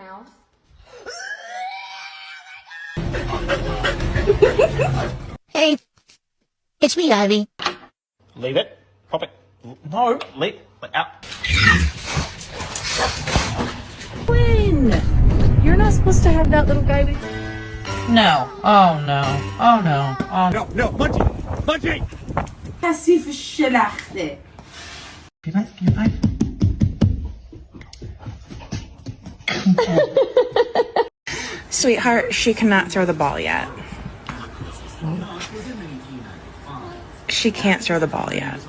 mouth. Hey, it's me, Ivy. Leave it. Pop it. No, leave it out. Quinn, you're not supposed to have that little guy with you. No. Oh no. Oh no. Oh no. No, Munchie! Munchie! كثيف الشلخته. Give me Sweetheart, she cannot throw the ball yet. She can't throw the ball yet.